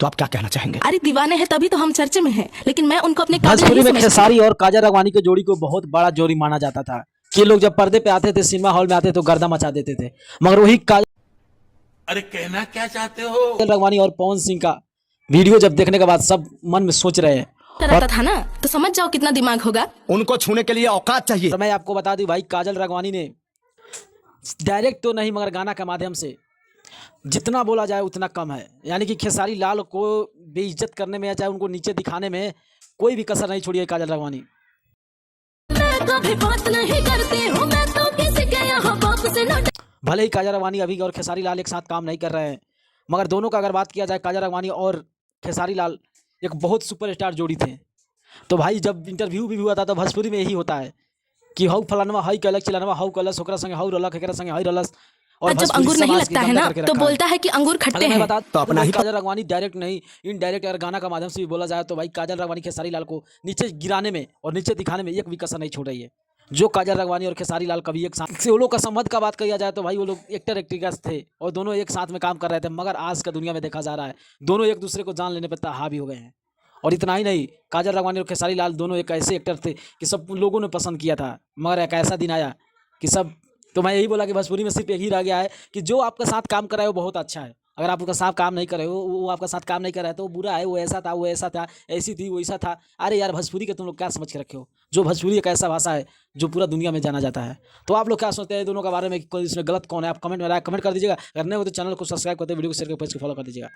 तो आप क्या कहना चाहेंगे? अरे दीवाने हैं तभी तो हम चर्चे में हैं, लेकिन मैं उनको अपने काबिल भोजपुरी नहीं में समझती। खेसारी और काजल राघवानी की जोड़ी को बहुत बड़ा जोड़ी माना जाता था कि लोग जब पर्दे पे आते थे, सिनेमा हॉल में आते तो गर्दा मचा देते थे। मगर वही काजल अरे कहना क्या चाहते हो? राघवानी और पवन सिंह का वीडियो जब देखने के बाद सब मन में सोच रहे हैं। रहता था ना, तो समझ जाओ कितना दिमाग होगा। उनको छूने के लिए औकात चाहिए। और मैं आपको बता दूं भाई, काजल राघवानी ने डायरेक्ट तो नहीं मगर गाना के माध्यम से जितना बोला जाए उतना कम है। यानी कि खेसारी लाल को बेइज्जत करने में या चाहे उनको नीचे दिखाने में कोई भी कसर नहीं छोड़ी है काजल राघवानी। मैं कभी बात नहीं करती हूँ, मैं तो किसी के यहाँ बाप से न भले ही काजल राघवानी अभी और खेसारी लाल एक साथ काम नहीं कर रहे हैं, मगर दोनों का अगर बात किया जाए, काजल राघवानी और खेसारी लाल एक बहुत सुपरस्टार जोड़ी थे। तो भाई जब इंटरव्यू भी हुआ था तो भोजपुरी में यही होता है कि हऊ फलानवा हई कलक चिलानवा हऊ कलस ओकरा संगे हऊ रलक एकरा संगे हई रलस। और जब अंगूर नहीं लगता है ना तो बोलता है कि अंगूर खट्टे मैं हैं। बता तो अपना ही काजल राघवानी डायरेक्ट नहीं इनडायरेक्ट अगर गाना का माध्यम से भी बोला जाए तो भाई काजल राघवानी खेसारी लाल को नीचे गिराने में और नीचे दिखाने में एक भी कसर नहीं छोड़ रही है। जो काजल राघवानी और खेसारी लाल कभी एक साथ से वो लोग का संबंध का बात किया जाए तो भाई वो लोग एक्टर एक्ट्रेस थे और दोनों एक साथ में काम कर रहे थे। मगर आज का दुनिया में देखा जा रहा है दोनों एक दूसरे को जान लेने पर हावी हो गए हैं। और इतना ही नहीं, काजल राघवानी और खेसारी लाल दोनों एक ऐसे एक्टर थे कि सब लोगों ने पसंद किया था। मगर एक ऐसा दिन आया कि सब, तो मैं यही बोला कि भोजपुरी में सिर्फ एक ही रह गया है कि जो आपका साथ काम कर रहा है वो बहुत अच्छा है। अगर आप उसका साथ काम नहीं कर रहे हो, वो आपका साथ काम नहीं कर रहा है तो वो बुरा है, वो ऐसा था, वो ऐसा था, ऐसी थी, वो ऐसा था। अरे यार भोजपुरी के तुम लोग क्या समझ के रखे हो? जो भोजपुरी एक ऐसा भाषा है जो पूरा दुनिया में जाना जाता है। तो आप लोग क्या सोचते हैं दोनों के बारे में, कोई इसमें गलत कौन है? आप कमेंट में राय कमेंट कर दीजिएगा। अगर नहीं हो तो चैनल को सब्सक्राइब करते, वीडियो को शेयर करके पेज को फॉलो कर दीजिएगा।